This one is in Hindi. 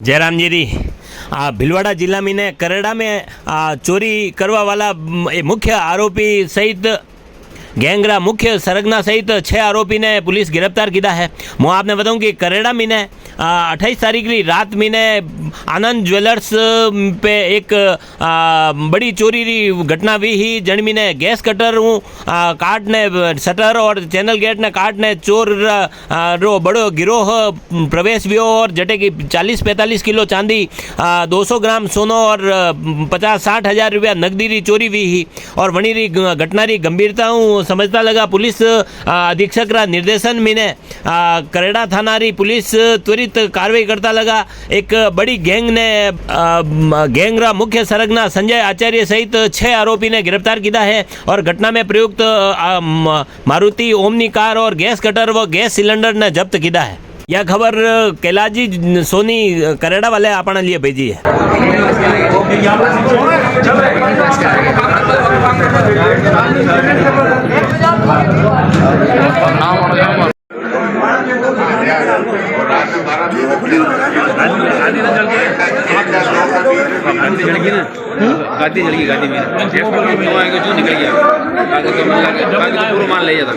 जयराम जी भीलवाड़ा जिला में ने करेड़ा में चोरी करवा वाला मुख्य आरोपी सहित गैंगरा मुख्य सरगना सहित 6 आरोपी ने पुलिस गिरफ्तार किया है। मैं आपने बताऊं कि करेड़ा में ने 28 तारीख की रात में ने आनंद ज्वेलर्स पे एक बड़ी चोरी की घटना हुई ही जन में ने गैस कटर काट ने शटर और चैनल गेट ने काट ने चोर रो बड़ो गिरोह प्रवेश भी और जटे की 40-45 किलो चांदी 200 ग्राम सोनो और 50-60 हज़ार रुपया नकदी री चोरी हुई ही। और वणी री घटना री गंभीरता समझता लगा पुलिस अधीक्षक रा निर्देशन में ने करेड़ा थाना री पुलिस त्वरित कार्रवाई करता लगा। एक बड़ी गैंग ने गैंग रा मुख्य सरगना संजय आचार्य सहित 6 आरोपी ने गिरफ्तार किया है। और घटना में प्रयुक्त मारुति ओमनी कार और गैस कटर व गैस सिलेंडर ने जब्त किया है। यह खबर कैलाजी सोनी करेड़ा वाले अपने लिए भेजी है। गादी जल गई गादी में जो निकल गया पूरा मान ले जाता।